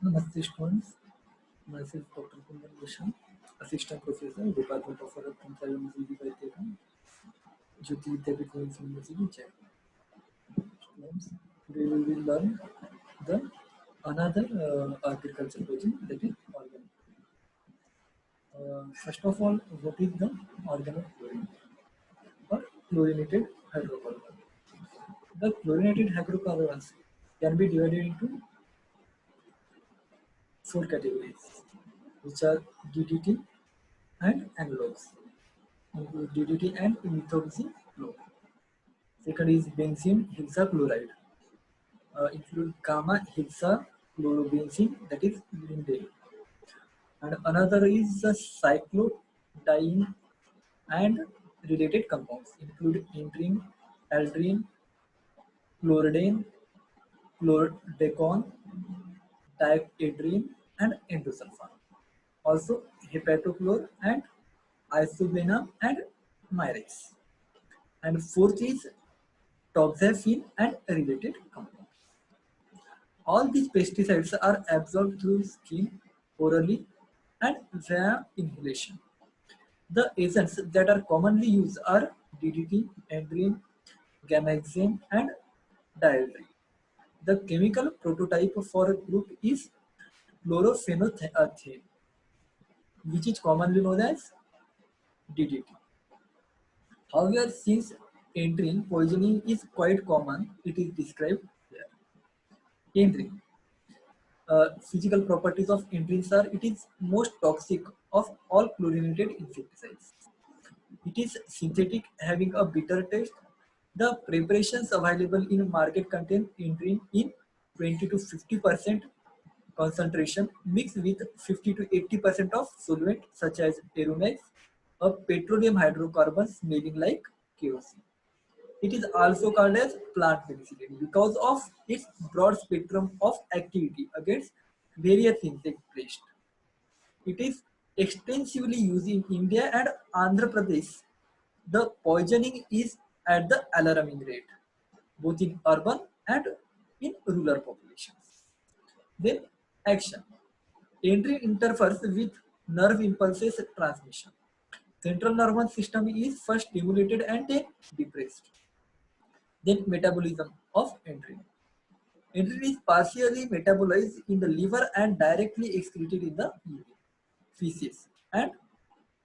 Namaste students, myself Dr. Kundan Bhushan, Assistant Professor, Department of Electronics and Physics, Jyoti Vidyapith University, Chennai. Students, today we will learn the another agriculture project, that is organic. First of all, what is the organochlorine or chlorinated hydrocarbon? The chlorinated hydrocarbons can be divided into four categories, which are DDT and analogues, include DDT and methoxyfluoro. Second is benzene hexachloride, include gamma hexachlorobenzene, that is Lindale. And another is the cyclodiene and related compounds, include entrine, aldrine, chlordane, chlordecone, dietridine, and endosulfan. Also hepatochlor and isobenam and myrex. And fourth is toxaphene and related compounds. All these pesticides are absorbed through skin, orally, and via inhalation. The agents that are commonly used are DDT, endrine, gamexine, and dieldrine. The chemical prototype for a group is chlorphenoethane, which is commonly known as DDT. However, since entering poisoning is quite common, it is described here. Entering. Physical properties of entrins are it is most toxic of all chlorinated insecticides. It is synthetic, having a bitter taste. The preparations available in market contain entrin in 20 to 50% concentration mixed with 50 to 80% of solvent such as aromax, a petroleum hydrocarbon smelling like kerosene. It is also called as plant penicillin because of its broad spectrum of activity against various insect pests. It is extensively used in India and Andhra Pradesh. The poisoning is at the alarming rate, both in urban and in rural populations. Then action. Entry interferes with nerve impulses transmission. Central nervous system is first stimulated and then depressed. Then metabolism of entrin. Entrin is partially metabolized in the liver and directly excreted in the urine, feces, and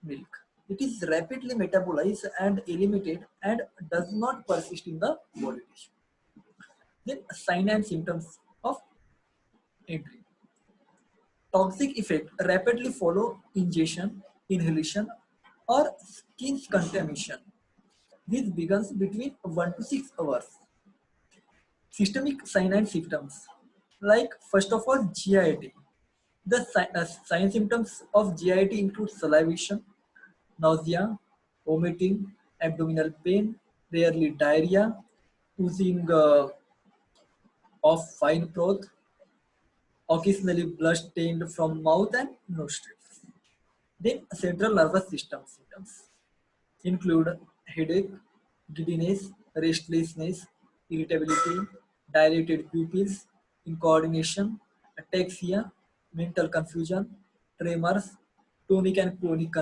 milk. It is rapidly metabolized and eliminated and does not persist in the body tissue. Then sign and symptoms of entrin. Toxic effect rapidly follow ingestion, inhalation, or skin contamination. This begins between 1 to 6 hours. Systemic sign and symptoms, like first of all GIT. The sign symptoms of GIT include salivation, nausea, vomiting, abdominal pain, rarely diarrhea, oozing of fine froth, occasionally blood stained from mouth and nostrils. Then central nervous system symptoms include headache, giddiness, restlessness, irritability, dilated pupils, incoordination, ataxia, mental confusion, tremors, tonic and clonic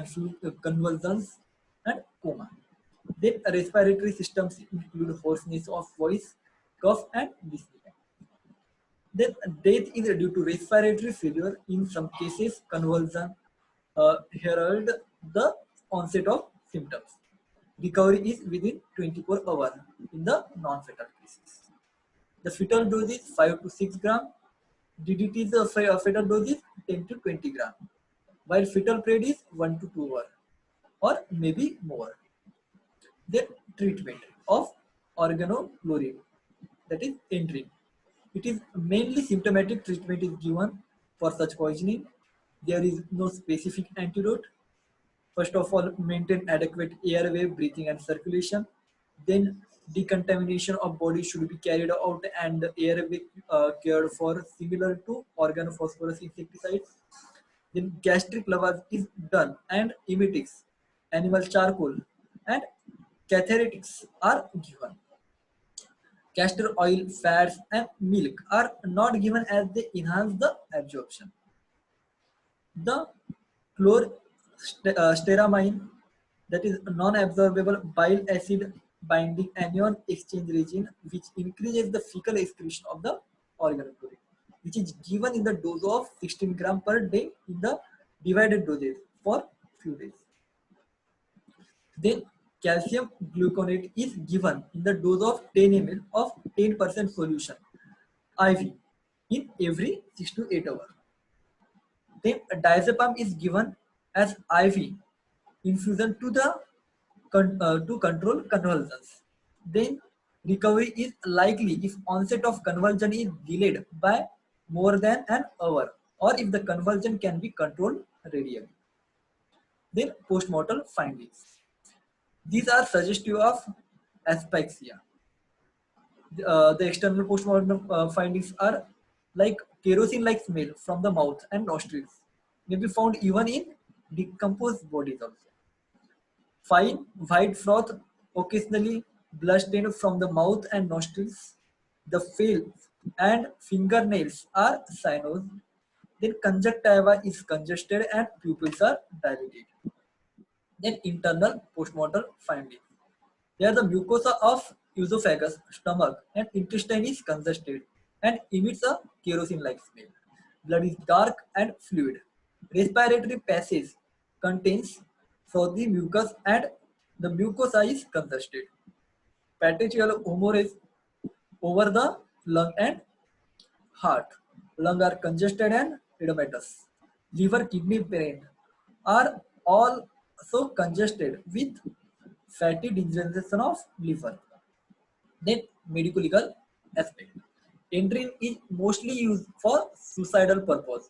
convulsions, and coma. Then respiratory systems include hoarseness of voice, cough, and dyspnea. Then death is due to respiratory failure. In some cases, convulsion herald the onset of symptoms. Recovery is within 24 hours in the non-fatal cases. The fetal dose is 5 to 6 gram. DDT's fetal dose is 10 to 20 gram, while fetal period is 1 to 2 hours or maybe more. Then treatment of organochlorine, that is entrin. It is mainly symptomatic treatment is given for such poisoning. There is no specific antidote. First of all, maintain adequate airway, breathing and circulation. Then decontamination of body should be carried out and the airway cared for similar to organophosphorus insecticides. Then gastric lavage is done and emetics, animal charcoal and catharetics are given. Castor oil, fats, and milk are not given as they enhance the absorption. The chlorsteramine, that is non-absorbable bile acid binding anion exchange region, which increases the fecal excretion of the organochlorine, which is given in the dose of 16 gram per day in the divided doses for few days. Then calcium gluconate is given in the dose of 10 ml of 10% solution IV in every 6 to 8 hours. Then diazepam is given as IV infusion to the to control convulsions. Then recovery is likely if onset of convulsion is delayed by more than an hour or if the convulsion can be controlled radially. Then postmortem findings. These are suggestive of asphyxia. The external postmortem findings are like kerosene-like smell from the mouth and nostrils, may be found even in decomposed bodies also. Fine white froth, occasionally blood-stained from the mouth and nostrils. The face and fingernails are cyanosed. Then conjunctiva is congested and pupils are dilated. Then internal postmortem findings. There the mucosa of esophagus, stomach and intestine is congested and emits a kerosene-like smell. Blood is dark and fluid. Respiratory passage contains frothy mucus and the mucosa is congested. Petechial hemorrhage over the lung and heart. Lung are congested and edematous. Liver, kidney, brain are also congested with fatty degeneration of liver. Then medical legal aspect. Entrin is mostly used for suicidal purpose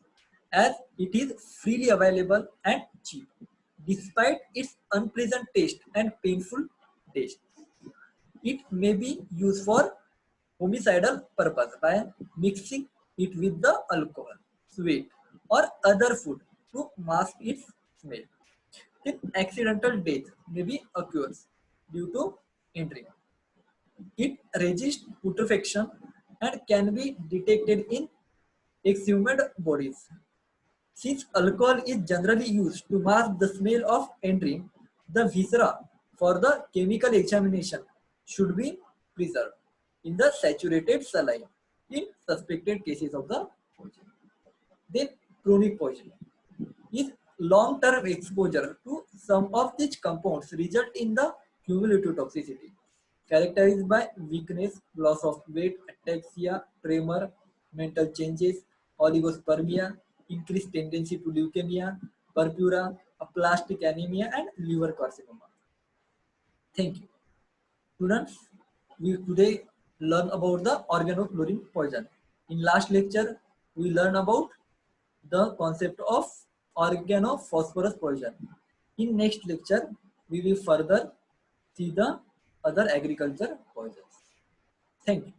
as it is freely available and cheap despite its unpleasant taste and painful taste. It may be used for homicidal purpose by mixing it with the alcohol, sweet or other food to mask its smell. Then accidental death may be occurs due to entry. It resists putrefaction and can be detected in exhumed bodies. Since alcohol is generally used to mask the smell of entry, the viscera for the chemical examination should be preserved in the saturated saline in suspected cases of the poison. Then chronic poisoning is long-term exposure to some of these compounds result in the cumulative toxicity characterized by weakness, loss of weight, ataxia, tremor, mental changes, oligospermia, increased tendency to leukemia, purpura, aplastic anemia, and liver carcinoma. Thank you. Students, we today learn about the organochlorine poison. In last lecture, we learn about the concept of organophosphorus poison. In next lecture, we will further see the other agriculture poisons. Thank you.